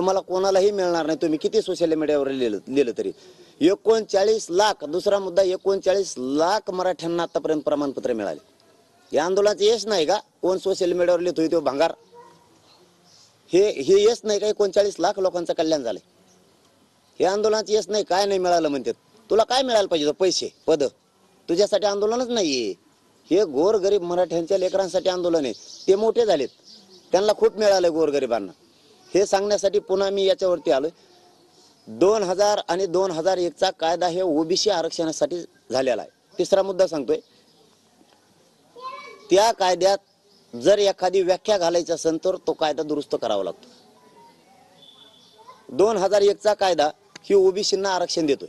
तुम्हाला कोणालाही मिळणार नाही, तुम्ही किती सोशल मीडियावर लिहिलं तरी. 39 लाख, दुसरा मुद्दा, 39 लाख मराठ्यांना आतापर्यंत प्रमाणपत्र मिळाले. या आंदोलनाचं यश नाही का? कोण सोशल मीडियावर लिहितोय तो भांगार, हे यश नाही का? 39 लाख लोकांचं कल्याण झालंय. हे आंदोलनाचं यश नाही. काय नाही मिळालं म्हणतात? तुला काय मिळायला पाहिजे? पैसे, पद? तुझ्यासाठी आंदोलनच नाहीये. हे गोरगरीब मराठ्यांच्या लेकरांसाठी आंदोलन आहे. ते मोठे झालेत, त्यांना खूप मिळालं गोरगरिबांना. हे सांगण्यासाठी पुन्हा मी याच्यावरती आलोय. 2000 आणि 2001चा कायदा हे ओबीसी आरक्षणासाठी झालेला आहे. तिसरा मुद्दा सांगतोय, त्या कायद्यात जर एखादी व्याख्या घालायची असेल तर तो कायदा दुरुस्त करावा लागतो. 2001चा कायदा ही ओबीसींना आरक्षण देतोय.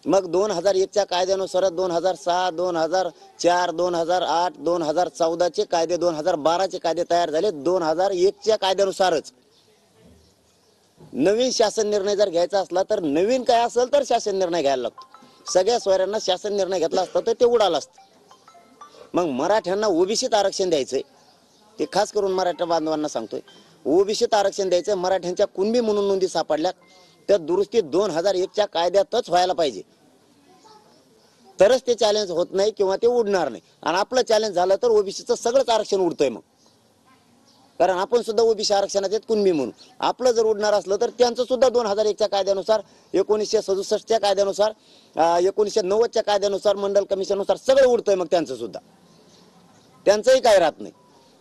मग 2001च्या कायद्यानुसार 2006, 2004, 2008, 2014चे कायदे, 2012चे कायदे तयार झाले. 2001च्या कायद्यानुसारच नवीन शासन निर्णय जर घ्यायचा असला तर नवीन काय असेल तर शासन निर्णय घ्यायला लागतो. सगळ्या सोयऱ्यांना शासन निर्णय घेतला असता तर ते उडालं असतं. मग मराठ्यांना ओबीसीत आरक्षण द्यायचंय, ते खास करून मराठा बांधवांना सांगतोय. ओबीसीत आरक्षण द्यायचंय. मराठ्यांच्या कुणबी म्हणून नोंदी सापडल्या, त्या दुरुस्ती 2001च्या कायद्यातच व्हायला पाहिजे, तरच ते चॅलेंज होत नाही किंवा ते उडणार नाही. आणि आपलं चॅलेंज झालं तर ओबीसीचं सगळंच आरक्षण उडतंय मग, कारण आपण सुद्धा ओबीसी आरक्षणात आहेत कुणबी म्हणून. आपलं जर उडणार असलं तर त्यांचं सुद्धा 2001च्या कायद्यानुसार, 1967च्या कायद्यानुसार, 1990च्या कायद्यानुसार, मंडल कमिशननुसार सगळं उडतंय मग त्यांचं सुद्धा. त्यांचंही काय राहत नाही.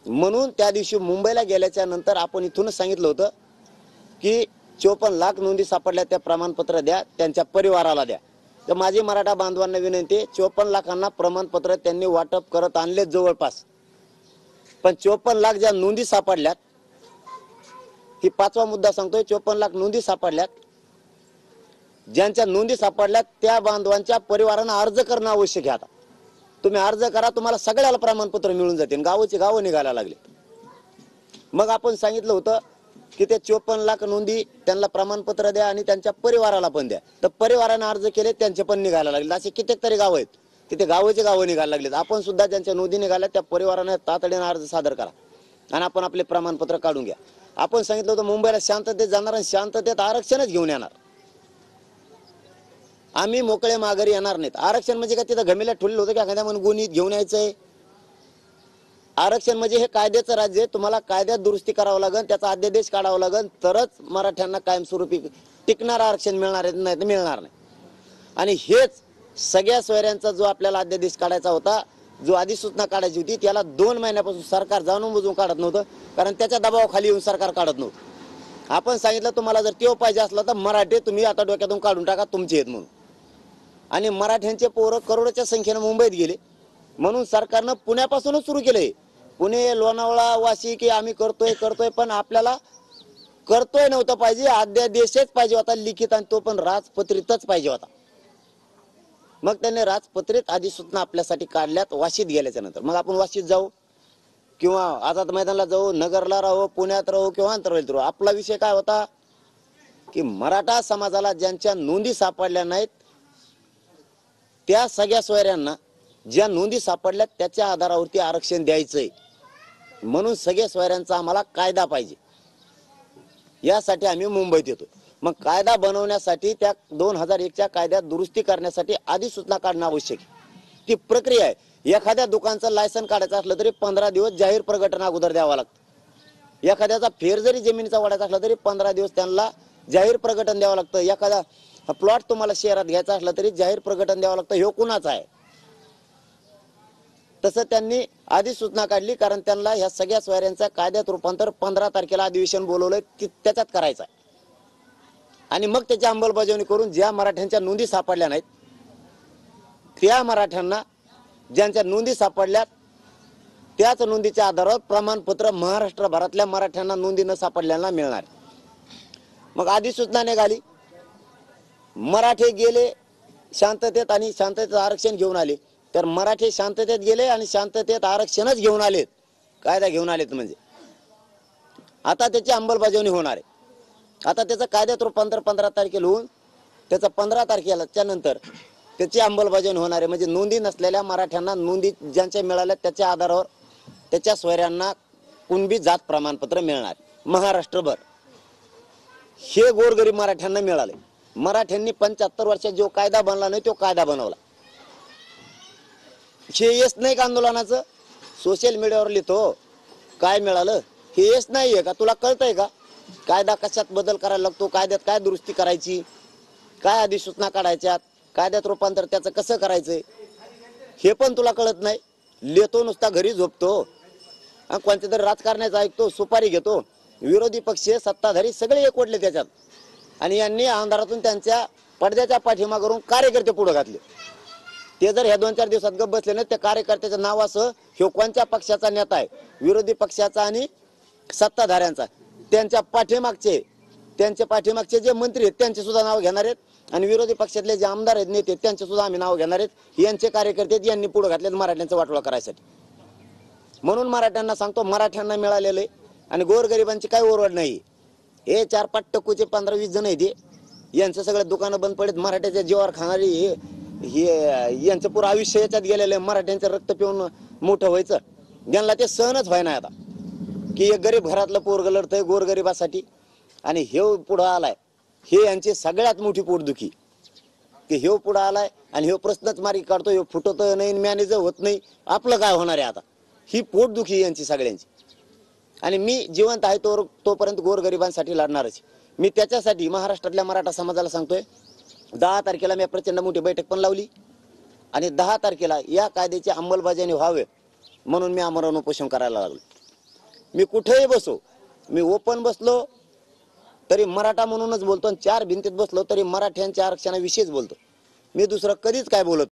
म्हणून त्या दिवशी मुंबईला गेल्याच्या नंतर आपण इथूनच सांगितलं होतं की 54 लाख नोंदी सापडल्या, त्या प्रमाणपत्र द्या, त्यांच्या परिवाराला द्या. तर माझी मराठा बांधवांना विनंती, 54 लाखांना प्रमाणपत्र त्यांनी वाटप करत आणले जवळपास. पण 54 लाख ज्या नोंदी सापडल्यात, ही पाचवा मुद्दा सांगतोय, 54 लाख नोंदी सापडल्यात. ज्यांच्या नोंदी सापडल्यात त्या बांधवांच्या परिवारांना अर्ज करणं आवश्यक आहे. आता तुम्ही अर्ज करा, तुम्हाला सगळ्याला प्रमाणपत्र मिळून जातील. गावोची गावं निघायला लागले. मग आपण सांगितलं होतं की ते 54 लाख नोंदी त्यांना प्रमाणपत्र द्या आणि त्यांच्या परिवाराला पण द्या. तर परिवाराने अर्ज केले, त्यांचे पण निघायला लागले. असे कित्येक तरी गाव आहेत, तिथे गावोचे गावं निघायला लागलेत. आपण सुद्धा ज्यांच्या नोंदी निघाल्या त्या परिवाराने तातडीने अर्ज सादर करा आणि आपण आपले प्रमाणपत्र काढून घ्या. आपण सांगितलं होतं मुंबईला शांततेत जाणार आणि शांततेत आरक्षणच घेऊन येणार. आम्ही मोकळे माघारी येणार नाहीत. आरक्षण म्हणजे काय तिथं घमेल्या ठुललं होतं की एखाद्या म्हणून गुन्हीत घेऊन यायचंय? आरक्षण म्हणजे हे कायद्याचं राज्य आहे. तुम्हाला कायद्यात दुरुस्ती करावं लागेल, त्याचा अध्यादेश काढावा लागेल, तरच मराठ्यांना कायमस्वरूपी टिकणार आरक्षण मिळणार आहे, नाही तर मिळणार नाही. आणि हेच सगळ्या सोयऱ्यांचा जो आपल्याला अध्यादेश काढायचा होता, जो अधिसूचना काढायची होती, त्याला 2 महिन्यापासून सरकार जाणून बुजून काढत नव्हतं, कारण त्याच्या दबावाखाली येऊन सरकार काढत नव्हतं. आपण सांगितलं तुम्हाला जर तेव पाहिजे असला तर मराठे तुम्ही आता डोक्यातून काढून टाका, तुमचे आहेत म्हणून. आणि मराठ्यांचे पोरं करोडोच्या संख्येनं मुंबईत गेले, म्हणून सरकारनं पुण्यापासूनच सुरू केलंय. पुणे, लोणावळा, वाशी की आम्ही करतोय, पण आपल्याला करतोय नव्हतं पाहिजे, अध्यादेशच पाहिजे होता लिखित, आणि तो पण राजपत्रितच पाहिजे होता. मग त्यांनी राजपत्रित अधिसूचना आपल्यासाठी काढल्यात वाशीत गेल्याच्या नंतर. मग आपण वाशीत जाऊ किंवा आझाद मैदानाला जाऊ, नगरला राहू, पुण्यात राहू किंवा आंतरवेलीत राहू, आपला विषय काय होता की मराठा समाजाला ज्यांच्या नोंदी सापडल्या नाहीत त्या सगळ्या सोयऱ्यांना ज्या नोंदी सापडल्यात त्याच्या आधारावरती आरक्षण द्यायचंय. म्हणून सगळ्या सोयऱ्यांचा आम्हाला कायदा पाहिजे, यासाठी आम्ही मुंबईत येतो. मग कायदा बनवण्यासाठी त्या 2001च्या कायद्यात दुरुस्ती करण्यासाठी अधिसूचना काढणं आवश्यक आहे. ती प्रक्रिया आहे. एखाद्या दुकानचं लायसन काढायचं असलं तरी 15 दिवस जाहीर प्रकटन अगोदर द्यावं लागतं. एखाद्याचा फेर जरी जमिनीचा वाढायचा असला तरी 15 दिवस त्यांना जाहीर प्रकटन द्यावं लागतं. एखादा प्लॉट तुम्हाला शहरात घ्यायचा असला तरी जाहीर प्रकटन द्यावं लागतं, हे कुणाचं आहे. तसं त्यांनी अधिसूचना काढली, कारण त्यांना ह्या सगळ्या सोयऱ्यांचा कायद्यात रूपांतर 15 तारखेला अधिवेशन बोलवलंय, त्याच्यात करायचं आहे. आणि मग त्याची अंमलबजावणी करून ज्या मराठ्यांच्या नोंदी सापडल्या नाहीत त्या मराठ्यांना, ज्यांच्या नोंदी सापडल्यात त्याच नोंदीच्या आधारावर प्रमाणपत्र महाराष्ट्रभरातल्या मराठ्यांना नोंदी न सापडल्याला मिळणार. मग अधिसूचना निघाली, मराठे गेले शांततेत आणि शांततेत आरक्षण घेऊन आले. तर मराठे शांततेत गेले आणि शांततेत आरक्षणच घेऊन आलेत, कायदा घेऊन आलेत. म्हणजे आता त्याची अंमलबजावणी होणार आहे. आता त्याचं कायद्यात रूपांतर 15 तारखेला होऊन त्याचं 15 तारखेच्या नंतर त्याची अंमलबजावणी होणार आहे. म्हणजे नोंदी नसलेल्या मराठ्यांना नोंदी ज्यांच्या मिळाल्या त्याच्या आधारावर त्याच्या सोयऱ्यांना कुणबी जात प्रमाणपत्र मिळणार महाराष्ट्रभर. हे गोरगरीब मराठ्यांना मिळाले. मराठ्यांनी 75 वर्षात जो कायदा बनला नाही तो कायदा बनवला. हे यश नाही का आंदोलनाचं? सोशल मीडियावर लिहितो काय मिळालं, हे यश नाहीये का? तुला कळतंय का कायदा कशात बदल करायला लागतो, कायद्यात काय दुरुस्ती करायची, काय अधिसूचना काढायच्यात, कायद्यात रूपांतर त्याचं कसं करायचंय, हे पण तुला कळत नाही. लिहितो नुसता, घरी झोपतो, कोणत्या तरी राजकारण्याचं ऐकतो, सुपारी घेतो. विरोधी पक्ष सत्ताधारी सगळे एकवटले त्याच्यात, आणि यांनी अंधारातून त्यांच्या पडद्याच्या पाठीमागून कार्यकर्ते पुढे घातले. ते जर ह्या 2-4 दिवसात गप बसले नाही, त्या कार्यकर्त्याच्या नावासह ह्यो कोणत्या पक्षाचा नेता आहे, विरोधी पक्षाचा आणि सत्ताधाऱ्यांचा, त्यांच्या पाठीमागचे जे मंत्री आहेत त्यांचे सुद्धा नाव घेणार आहेत, आणि विरोधी पक्षातले जे आमदार आहेत, नेते, त्यांचे सुद्धा आम्ही नाव घेणार आहेत. यांचे कार्यकर्ते यांनी पुढे घातलेत मराठ्यांचा वाटोळा करायसाठी. म्हणून मराठ्यांना सांगतो, मराठ्यांना मिळालेलं आहे आणि गोरगरिबांची काही ओरड नाही. हे 4-5 टक्कूचे 15-20 जण आहेत, यांचं सगळं दुकानं बंद पडत, मराठ्याच्या जीवावर खाणारी हे यांचं पुरं आयुष्य याच्यात गेलेलं आहे. मराठ्यांचं रक्त पिऊन मोठं व्हायचं, यांना ते सहनच व्हाय नाही आता, की एक गरीब घरातलं पोरग लढतंय गोरगरिबासाठी आणि हे पुढं आलाय. हे यांची सगळ्यात मोठी पोटदुखी, की हे पुढं आलाय आणि हे प्रश्नच मार्गी काढतो, हे फुटत नाही, मॅनेजर होत नाही, आपलं काय होणार आहे आता, ही पोटदुखी यांची सगळ्यांची. आणि मी जिवंत आहे तोपर्यंत गोरगरिबांसाठी लढणारच. मी त्याच्यासाठी महाराष्ट्रातल्या मराठा समाजाला सांगतोय, 10 तारखेला मी प्रचंड मोठी बैठक पण लावली, आणि 10 तारखेला या कायद्याची अंमलबजावणी व्हावे म्हणून मी आमरण उपोषण करायला लागलो. मी कुठेही बसो, मी ओपन बसलो तरी मराठा म्हणूनच बोलतो, आणि 4 भिंतीत बसलो तरी मराठ्यांच्या आरक्षणाविषयीच बोलतो. मी दुसरं कधीच काय बोलत